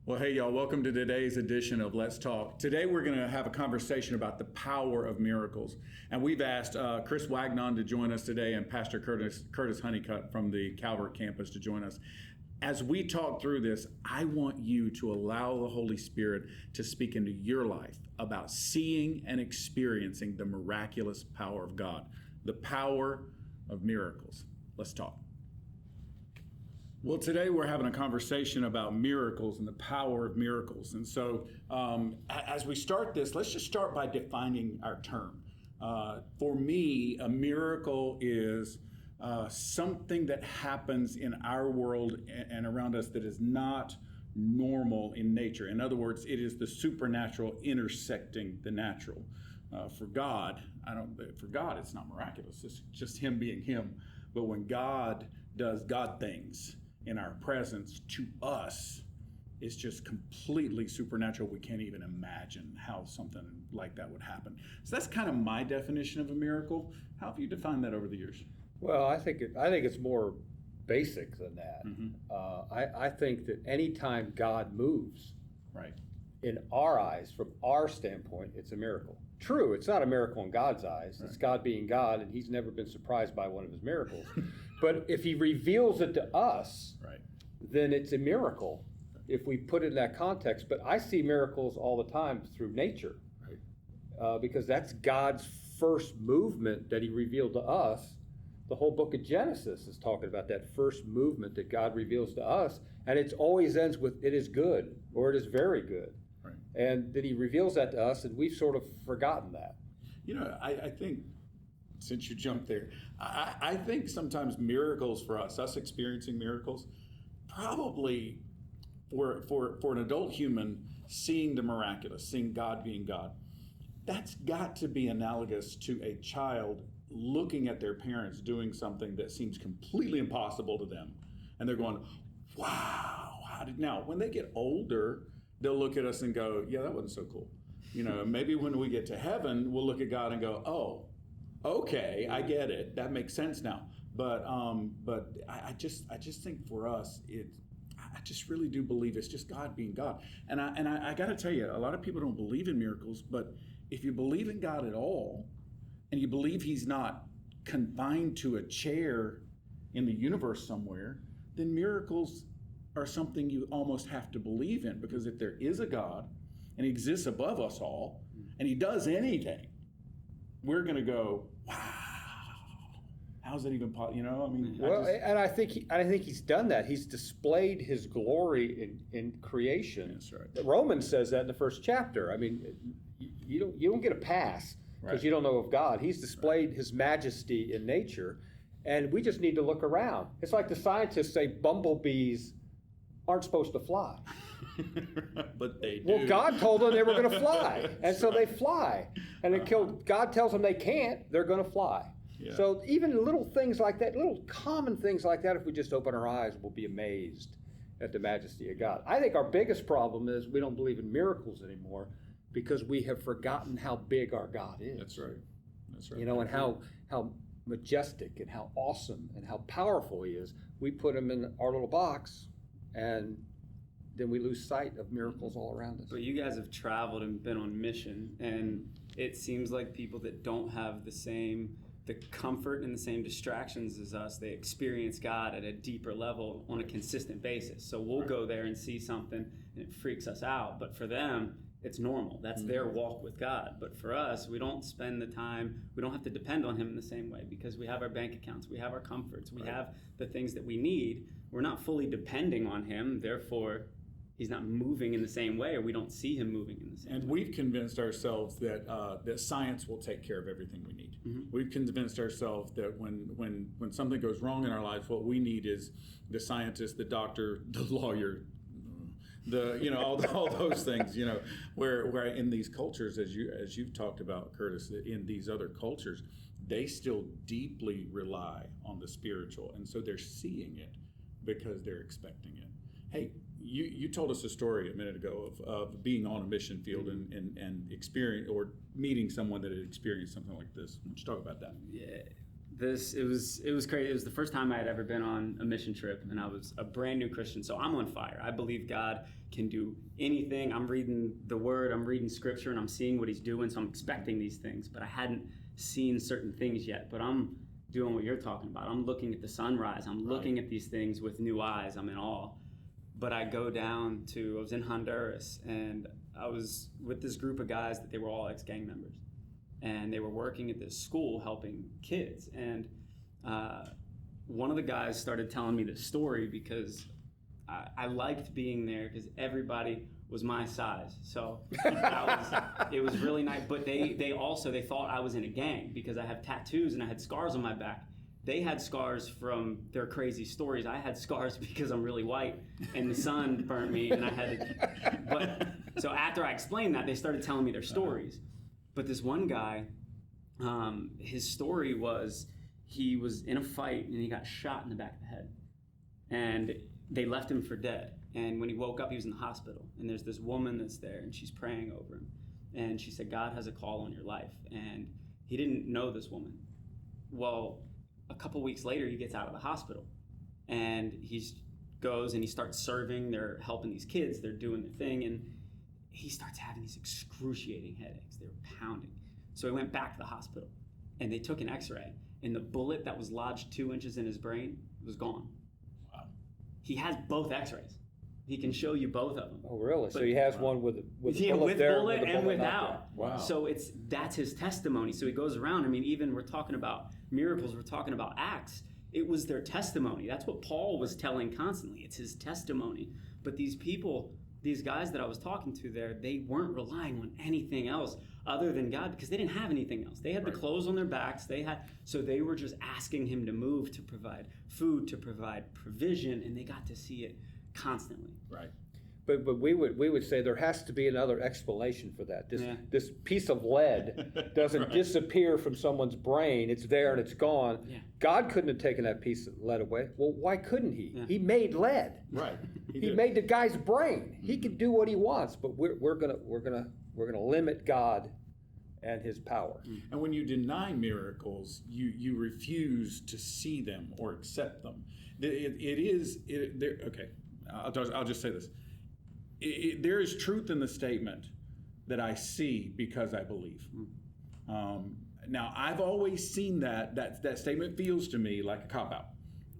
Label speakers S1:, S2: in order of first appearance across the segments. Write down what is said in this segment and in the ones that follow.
S1: Well, hey, y'all, welcome to today's edition of Let's Talk. Today, we're going to have a conversation about the power of miracles. And we've asked Chris Wagnon to join us today and Pastor Curtis Honeycutt from the Calvert campus to join us. As we talk through this, I want you to allow the Holy Spirit to speak into your life about seeing and experiencing the miraculous power of God, the power of miracles. Let's talk. Well, today we're having a conversation about miracles and the power of miracles. And so as we start this, let's just start by defining our term. For me, a miracle is something that happens in our world and around us that is not normal in nature. In other words, it is the supernatural intersecting the natural. For God, it's not miraculous. It's just Him being Him. But when God does God things in our presence to us, it's just completely supernatural. We can't even imagine how something like that would happen. So that's kind of my definition of a miracle. How have you defined that over the years?
S2: Well, I think it's more basic than that.
S1: Mm-hmm.
S2: I think that anytime God moves,
S1: Right.
S2: in our eyes, from our standpoint, it's a miracle. True, it's not a miracle in God's eyes. It's God being God, and He's never been surprised by one of His miracles. But if He reveals it to us,
S1: Right.
S2: then it's a miracle if we put it in that context. But I see miracles all the time through nature, because that's God's first movement that He revealed to us. The whole book of Genesis is talking about that first movement that God reveals to us, and it always ends with, it is good, or it is very good.
S1: Right.
S2: And that He reveals that to us, and we've sort of forgotten that.
S1: You know, I think, since you jumped there, I think sometimes miracles for us experiencing miracles, probably for an adult human, seeing the miraculous, seeing God being God, that's got to be analogous to a child looking at their parents doing something that seems completely impossible to them. And they're going, wow, now, when they get older, they'll look at us and go, yeah, that wasn't so cool. You know, maybe when we get to heaven, we'll look at God and go, oh, okay, I get it. That makes sense now. But I just think for us, I just really do believe it's just God being God. And I got to tell you, a lot of people don't believe in miracles, but if you believe in God at all, and you believe He's not confined to a chair in the universe somewhere, then miracles are something you almost have to believe in, because if there is a God and He exists above us all and He does anything, we're going to go, wow, how's that even possible? You know, I mean,
S2: And I think He's done that. He's displayed His glory in creation.
S1: That's right.
S2: Romans says that in the first chapter. I mean, you don't get a pass because you don't know of God. He's displayed His majesty in nature, and we just need to look around. It's like the scientists say bumblebees aren't supposed to fly.
S1: But they do.
S2: Well, God told them they were going to fly, and so they fly. And until God tells them they can't, they're going to fly.
S1: Yeah.
S2: So even little things like that, little common things like that, if we just open our eyes, we'll be amazed at the majesty of God. I think our biggest problem is we don't believe in miracles anymore because we have forgotten how big our God is.
S1: That's right. That's right.
S2: You know, and how majestic and how awesome and how powerful He is. We put Him in our little box, and then we lose sight of miracles all around us.
S3: But you guys have traveled and been on mission, and it seems like people that don't have the comfort and the same distractions as us, they experience God at a deeper level on a consistent basis. So we'll go there and see something and it freaks us out. But for them, it's normal. That's their walk with God. But for us, we don't spend the time, we don't have to depend on Him in the same way because we have our bank accounts, we have our comforts, we have the things that we need. We're not fully depending on Him, therefore He's not moving in the same way, or we don't see Him moving in the same way.
S1: And we've convinced ourselves that that science will take care of everything we need. Mm-hmm. We've convinced ourselves that when something goes wrong in our lives, what we need is the scientist, the doctor, the lawyer, all those things. You know, where in these cultures, as you've talked about, Curtis, in these other cultures, they still deeply rely on the spiritual, and so they're seeing it because they're expecting it. Hey, you told us a story a minute ago of being on a mission field and experience or meeting someone that had experienced something like this. Why don't you talk about that?
S3: Yeah, it was crazy. It was the first time I had ever been on a mission trip, and I was a brand new Christian. So I'm on fire. I believe God can do anything. I'm reading the Word, I'm reading Scripture, and I'm seeing what He's doing. So I'm expecting these things, but I hadn't seen certain things yet. But I'm doing what you're talking about. I'm looking at the sunrise. I'm looking at these things with new eyes. I'm in awe. But I was in Honduras, and I was with this group of guys that they were all ex-gang members. And they were working at this school helping kids. And one of the guys started telling me this story because I liked being there because everybody was my size. So it was really nice. But they thought I was in a gang because I have tattoos and I had scars on my back. They had scars from their crazy stories. I had scars because I'm really white and the sun burnt me and I had to. But so after I explained that, they started telling me their stories. But this one guy, his story was he was in a fight and he got shot in the back of the head. And they left him for dead. And when he woke up, he was in the hospital. And there's this woman that's there and she's praying over him. And she said, God has a call on your life. And he didn't know this woman. Well, a couple weeks later, he gets out of the hospital. And he goes and he starts serving. They're helping these kids. They're doing their thing. And he starts having these excruciating headaches. They were pounding. So he went back to the hospital and they took an x-ray and the bullet that was lodged 2 inches in his brain was gone. Wow. He has both x-rays. He can show you both of them.
S2: Oh, really? So he has one with
S3: bullet and without.
S1: Wow.
S3: So that's his testimony. So he goes around. I mean, even we're talking about miracles, we're talking about acts. It was their testimony. That's what Paul was telling constantly. It's his testimony. But these people, these guys that I was talking to there, they weren't relying on anything else other than God because they didn't have anything else. They had the clothes on their backs. So they were just asking him to move, to provide food, to provide provision, and they got to see it constantly.
S1: Right.
S2: But we would say there has to be another explanation for that. This piece of lead doesn't disappear from someone's brain. It's there and it's gone. Yeah. God couldn't have taken that piece of lead away. Well, why couldn't he? Yeah. He made lead.
S1: Right.
S2: He made the guy's brain. He can do what he wants, but we're gonna limit God and his power.
S1: And when you deny miracles, you refuse to see them or accept them. Okay. I'll just say this. There is truth in the statement that I see because I believe. Now, I've always seen that statement feels to me like a cop-out.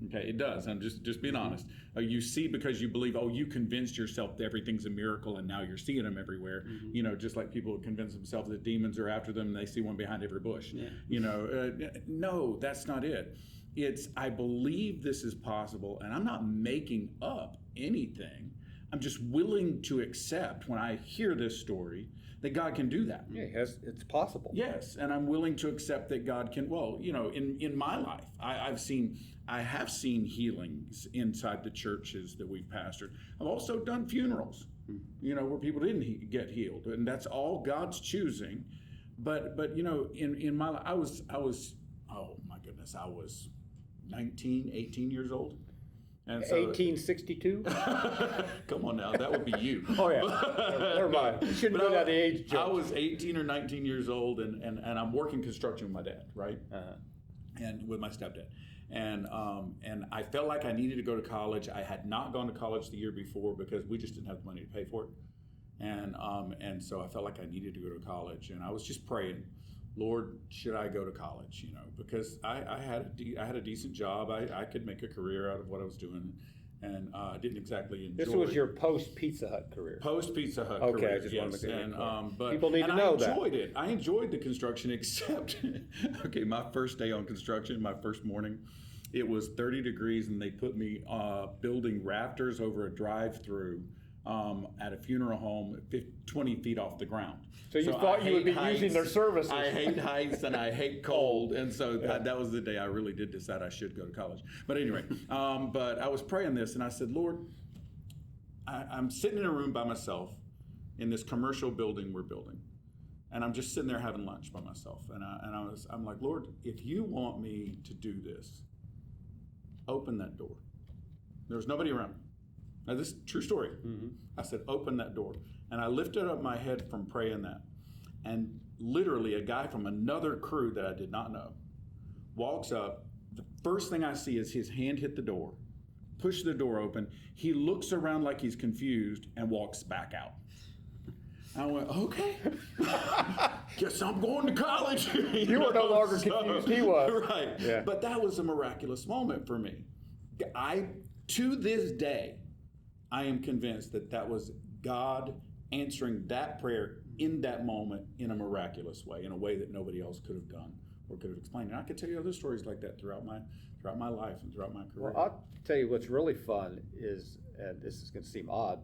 S1: Okay, it does. I'm just being honest. You see because you believe, you convinced yourself that everything's a miracle and now you're seeing them everywhere. Mm-hmm. Just like people convince themselves that demons are after them and they see one behind every bush. Yeah. No, that's not it. It's, I believe this is possible and I'm not making up anything. I'm just willing to accept when I hear this story that God can do that.
S2: Yeah, it's possible.
S1: Yes, and I'm willing to accept that God can, in my life, I have seen healings inside the churches that we've pastored. I've also done funerals, where people didn't get healed, and that's all God's choosing. But in my life, I was, oh my goodness, I was 19, 18 years old.
S2: And so, 1862?
S1: Come on now, that would be you.
S2: Oh yeah, never mind. You shouldn't go down the age joke.
S1: I was 18 or 19 years old, and I'm working construction with my dad, right? And with my stepdad. And I felt like I needed to go to college. I had not gone to college the year before because we just didn't have the money to pay for it. And so I felt like I needed to go to college, and I was just praying, Lord, should I go to college? Because I had a decent job. I could make a career out of what I was doing, and I didn't exactly enjoy.
S2: This was your post Pizza Hut career.
S1: Post Pizza Hut.
S2: Okay,
S1: career,
S2: I just wanted to make that
S1: but
S2: people need to know that.
S1: I enjoyed it. I enjoyed the construction, except my first day on construction, my first morning, it was 30 degrees, and they put me building rafters over a drive-through at a funeral home 20 feet off the ground.
S2: So you thought you would be using their services.
S1: I hate heights and I hate cold. And so that was the day I really did decide I should go to college. But anyway, but I was praying this and I said, Lord, I'm sitting in a room by myself in this commercial building we're building. And I'm just sitting there having lunch by myself. And I'm like, Lord, if you want me to do this, open that door. There was nobody around me. Now, this is a true story. Mm-hmm. I said, open that door. And I lifted up my head from praying that. And literally a guy from another crew that I did not know walks up. The first thing I see is his hand hit the door, push the door open. He looks around like he's confused and walks back out. I went, okay, guess I'm going to college.
S2: You were no longer confused, he was.
S1: Right.
S2: Yeah.
S1: But that was a miraculous moment for me. To this day, I am convinced that was God answering that prayer in that moment in a miraculous way, in a way that nobody else could have done or could have explained. And I could tell you other stories like that throughout my life and throughout my career.
S2: Well, I'll tell you what's really fun is, and this is going to seem odd,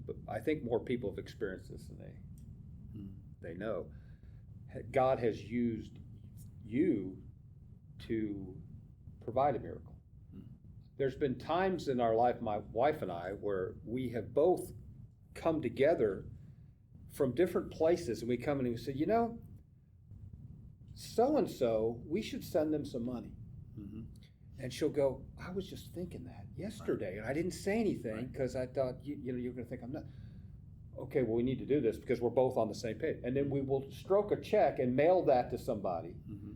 S2: but I think more people have experienced this than they know. God has used you to provide a miracle. There's been times in our life, my wife and I, where we have both come together from different places, and we come and we say, so-and-so, we should send them some money. Mm-hmm. And she'll go, I was just thinking that yesterday, and I didn't say anything because I thought, you're going to think I'm not. Okay, well, we need to do this because we're both on the same page. And then we will stroke a check and mail that to somebody. Mm-hmm.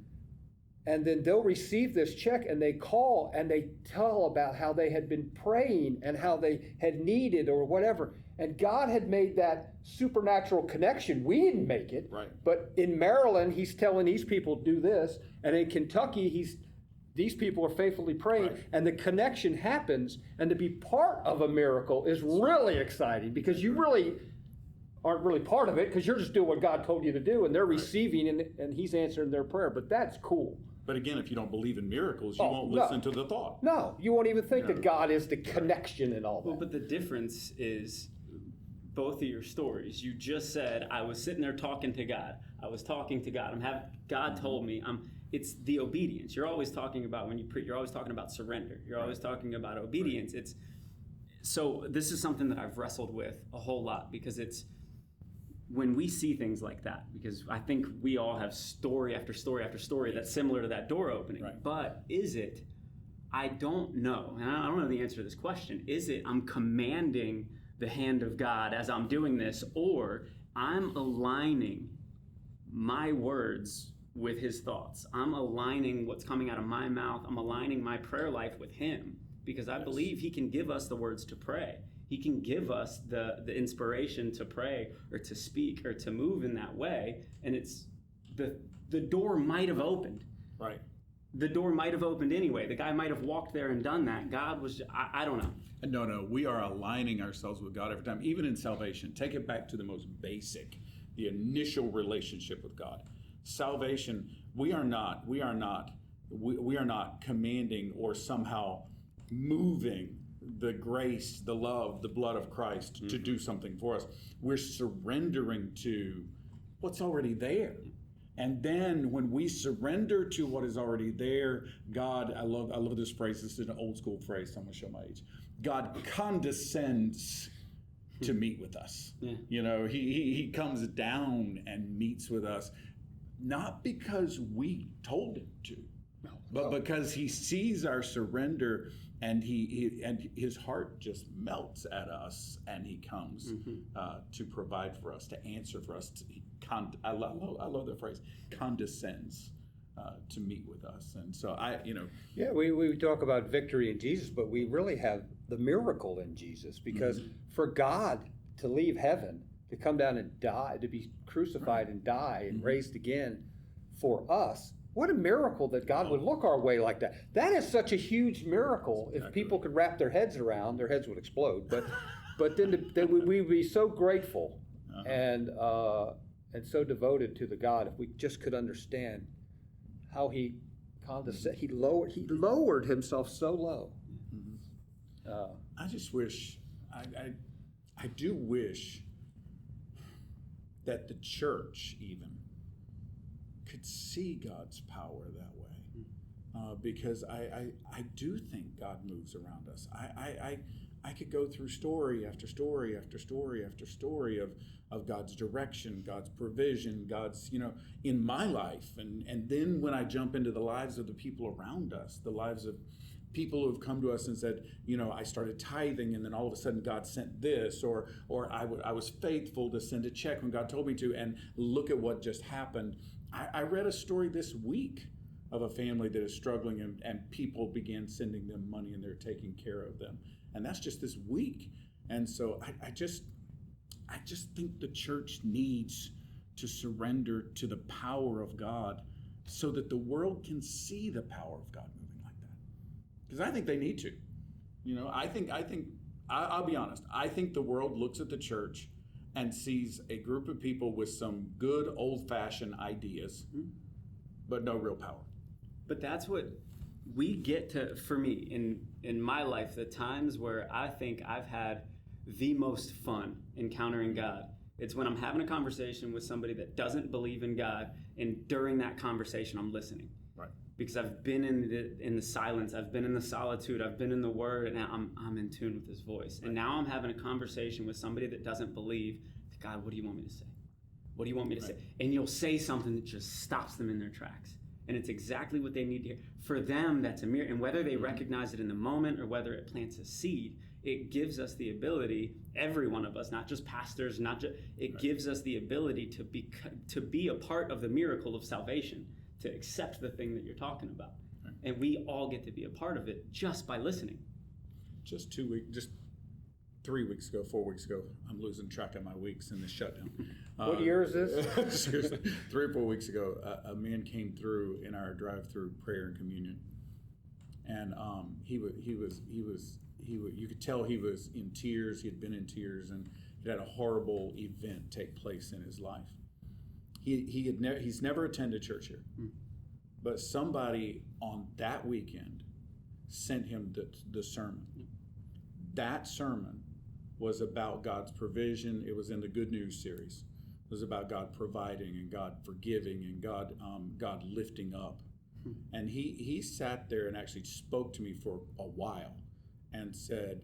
S2: And then they'll receive this check and they call and they tell about how they had been praying and how they had needed or whatever. And God had made that supernatural connection. We didn't make it.
S1: Right.
S2: But in Maryland, he's telling these people to do this. And in Kentucky, these people are faithfully praying. Right. And the connection happens. And to be part of a miracle is really exciting because you really aren't really part of it because you're just doing what God told you to do. And they're receiving and he's answering their prayer. But that's cool.
S1: But again, if you don't believe in miracles, you won't listen to the thought.
S2: No, you won't even think that God is the connection and all that.
S3: Well, but the difference is both of your stories. You just said, I was sitting there talking to God. I was talking to God. God told me. It's the obedience. You're always talking about when you you're always talking about surrender. You're always talking about obedience.
S1: Right.
S3: So this is something that I've wrestled with a whole lot because it's when we see things like that, because I think we all have story after story after story that's similar to that door opening.
S1: Right.
S3: But is it, I don't know, and I don't know the answer to this question, is it I'm commanding the hand of God as I'm doing this, or I'm aligning my words with his thoughts? I'm aligning what's coming out of my mouth. I'm aligning my prayer life with him because I believe he can give us the words to pray. He can give us the inspiration to pray or to speak or to move in that way. And it's the door might have opened.
S1: Right.
S3: The door might have opened anyway. The guy might have walked there and done that. God was, I don't know.
S1: No, we are aligning ourselves with God every time, even in salvation. Take it back to the most basic, the initial relationship with God. Salvation, we are not commanding or somehow moving the grace, the love, the blood of Christ to do something for us. We're surrendering to what's already there. And then when we surrender to what is already there, God, I love this phrase. This is an old school phrase. So I'm going to show my age. God condescends to meet with us. Yeah. He comes down and meets with us, not because we told him to, but because he sees our surrender. And his heart just melts at us, and he comes to provide for us, to answer for us. I love that phrase, condescends to meet with us. And so
S2: Yeah, we talk about victory in Jesus, but we really have the miracle in Jesus because for God to leave heaven, to come down and die, to be crucified and die and raised again for us. What a miracle that God would look our way like that. That is such a huge miracle. If people could wrap their heads around, their heads would explode. But then we'd be so grateful and so devoted to the God if we just could understand how he condescended. He lowered himself so low.
S1: I just wish, I do wish that the church even could see God's power that way, because I do think God moves around us. I could go through story after story after story after story of God's direction, God's provision, God's, in my life. And then when I jump into the lives of the people around us, the lives of people who have come to us and said, I started tithing and then all of a sudden God sent this, or I was faithful to send a check when God told me to, and look at what just happened. I read a story this week of a family that is struggling, and people began sending them money and they're taking care of them. And that's just this week. And so I just think the church needs to surrender to the power of God so that the world can see the power of God moving like that. Because I think they need to. I'll be honest. I think the world looks at the church and sees a group of people with some good old-fashioned ideas, but no real power.
S3: But that's what we get to, for me, in my life, the times where I think I've had the most fun encountering God. It's when I'm having a conversation with somebody that doesn't believe in God, and during that conversation, I'm listening.
S1: Right.
S3: Because I've been in the silence, I've been in the solitude, I've been in the Word, and I'm in tune with His voice. And now I'm having a conversation with somebody that doesn't believe. God, what do you want me to say? What do you want me to say? And you'll say something that just stops them in their tracks. And it's exactly what they need to hear. For them, that's a miracle. And whether they recognize it in the moment or whether it plants a seed, it gives us the ability, every one of us, not just pastors, gives us the ability to be a part of the miracle of salvation, to accept the thing that you're talking about. Right. And we all get to be a part of it just by listening.
S1: Just 3 weeks ago, 4 weeks ago, I'm losing track of my weeks in the shutdown.
S2: What year is this?
S1: Seriously, 3 or 4 weeks ago, a man came through in our drive-through prayer and communion, and you could tell he was in tears. He had been in tears, and he had a horrible event take place in his life. He's never attended church here, but somebody on that weekend sent him the sermon. That sermon was about God's provision. It was in the Good News series. It was about God providing and God forgiving and God lifting up. And he sat there and actually spoke to me for a while and said,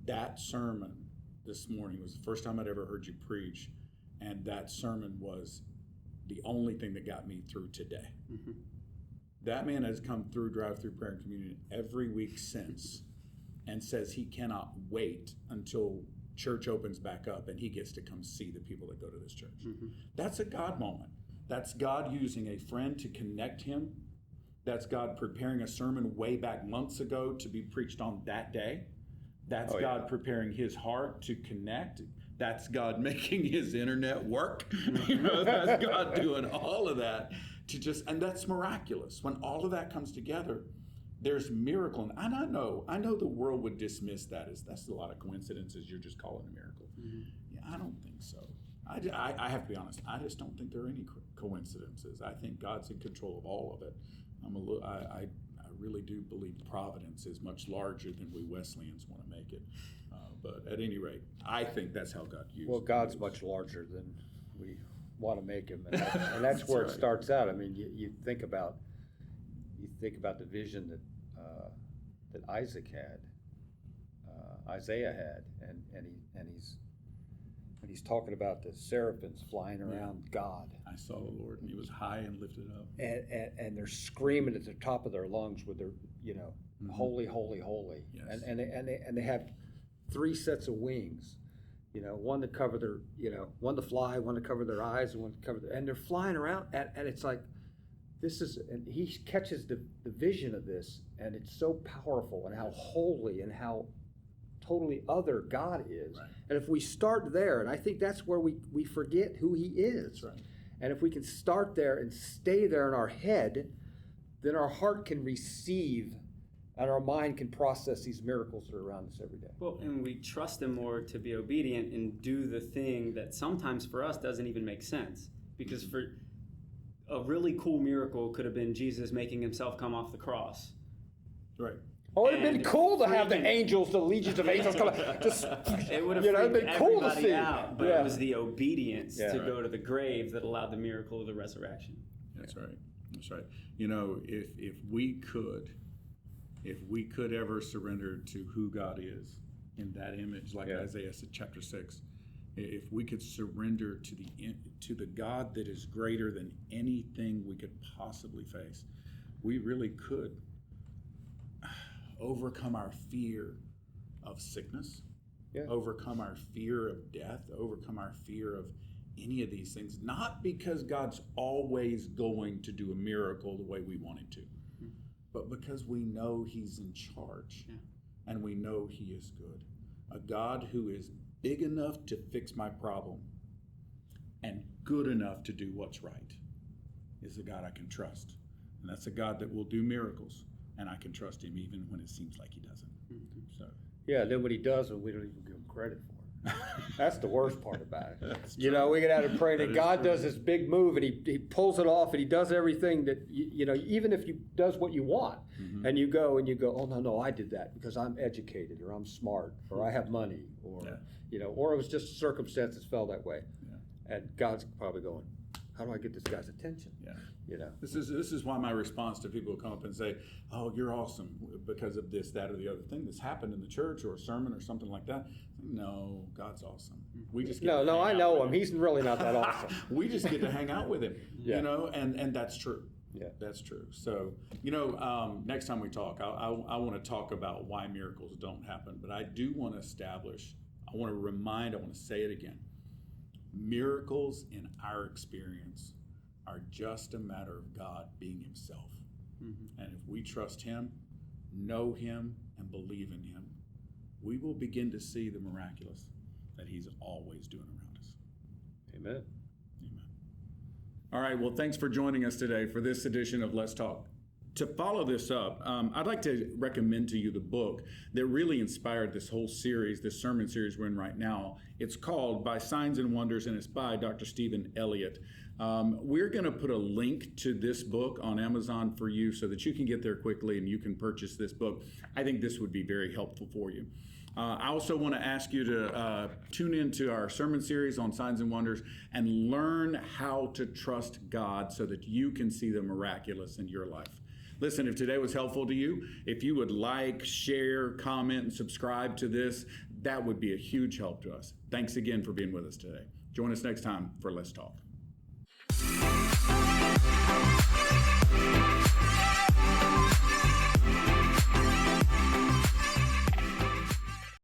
S1: that sermon this morning was the first time I'd ever heard you preach, and that sermon was the only thing that got me through today. Mm-hmm. That man has come through drive-through prayer and communion every week since, and says he cannot wait until church opens back up and he gets to come see the people that go to this church. Mm-hmm. That's a God moment. That's God using a friend to connect him. That's God preparing a sermon way back months ago to be preached on that day. That's God preparing his heart to connect. That's God making his internet work. That's God doing all of that and that's miraculous. When all of that comes together, there's miracle. And I know the world would dismiss that as that's a lot of coincidences. You're just calling a miracle. Mm-hmm. Yeah, I don't think so. I have to be honest. I just don't think there are any coincidences. I think God's in control of all of it. I really do believe providence is much larger than we Wesleyans want to make it. But at any rate, I think that's how God uses.
S2: Well, God's much larger than we want to make him, and that's where it starts out. I mean, you think about the vision that Isaac had, Isaiah had, and he's talking about the seraphims flying around God.
S1: I saw the Lord, and he was high and lifted up.
S2: And they're screaming at the top of their lungs with their, mm-hmm. Holy, holy, holy. Yes. And they have 3 sets of wings, one to cover their, one to fly, one to cover their eyes, and one to cover and they're flying around, and it's like, and he catches the vision of this, and it's so powerful, and how holy and how totally other God is. Right. And if we start there, and I think that's where we forget who he is. That's right. And if we can start there and stay there in our head, then our heart can receive and our mind can process these miracles that are around us every day.
S3: Well, and we trust him more to be obedient and do the thing that sometimes for us doesn't even make sense. Because for a really cool miracle could have been Jesus making himself come off the cross.
S1: Right.
S2: Oh, it'd have been cool to have the angels, the legions of angels come.
S3: It would have been cool to see. Out, but it was the obedience to go to the grave that allowed the miracle of the resurrection.
S1: That's right. That's right. If we could ever surrender to who God is in that image, like Isaiah said, chapter 6, if we could surrender to the God that is greater than anything we could possibly face, we really could overcome our fear of sickness, overcome our fear of death, overcome our fear of any of these things, not because God's always going to do a miracle the way we want him to, but because we know he's in charge and we know he is good. A God who is big enough to fix my problem and good enough to do what's right is a God I can trust. And that's a God that will do miracles, and I can trust him even when it seems like he doesn't. So
S2: Yeah, then when he does it, we don't even give him credit for it. That's the worst part about it. You know, we got to pray that God does this big move and he pulls it off and he does everything that, you know, even if he does what you want and you go, oh, no, I did that because I'm educated or I'm smart or I have money or, you know, or it was just circumstances fell that way. And God's probably going, how do I get this guy's attention? You know,
S1: this is why my response to people who come up and say, "Oh, you're awesome because of this, that, or the other thing that's happened in the church or a sermon or something like that." No, God's awesome. We just get to
S2: I
S1: hang
S2: know
S1: out
S2: him.
S1: with
S2: He's really not that awesome.
S1: We just get to hang out with him,
S2: Yeah.
S1: you know, and that's true.
S2: Yeah,
S1: That's true. So, you know, next time we talk, I want to talk about why miracles don't happen, but I do want to establish, I want to say it again. Miracles in our experience are just a matter of God being himself. And if we trust him, know him, and believe in him, we will begin to see the miraculous that he's always doing around us.
S2: amen.
S1: Amen. All right, well, thanks for joining us today for this edition of Let's Talk. To follow this up, I'd like to recommend to you the book that really inspired this whole series, this sermon series we're in right now. It's called By Signs and Wonders, and it's by Dr. Stephen Elliott. We're going to put a link to this book on Amazon for you so that you can get there quickly and you can purchase this book. I think this would be very helpful for you. I also want to ask you to tune into our sermon series on signs and wonders and learn how to trust God so that you can see the miraculous in your life. Listen, if today was helpful to you, if you would like, share, comment, and subscribe to this, that would be a huge help to us. Thanks again for being with us today. Join us next time for Let's Talk.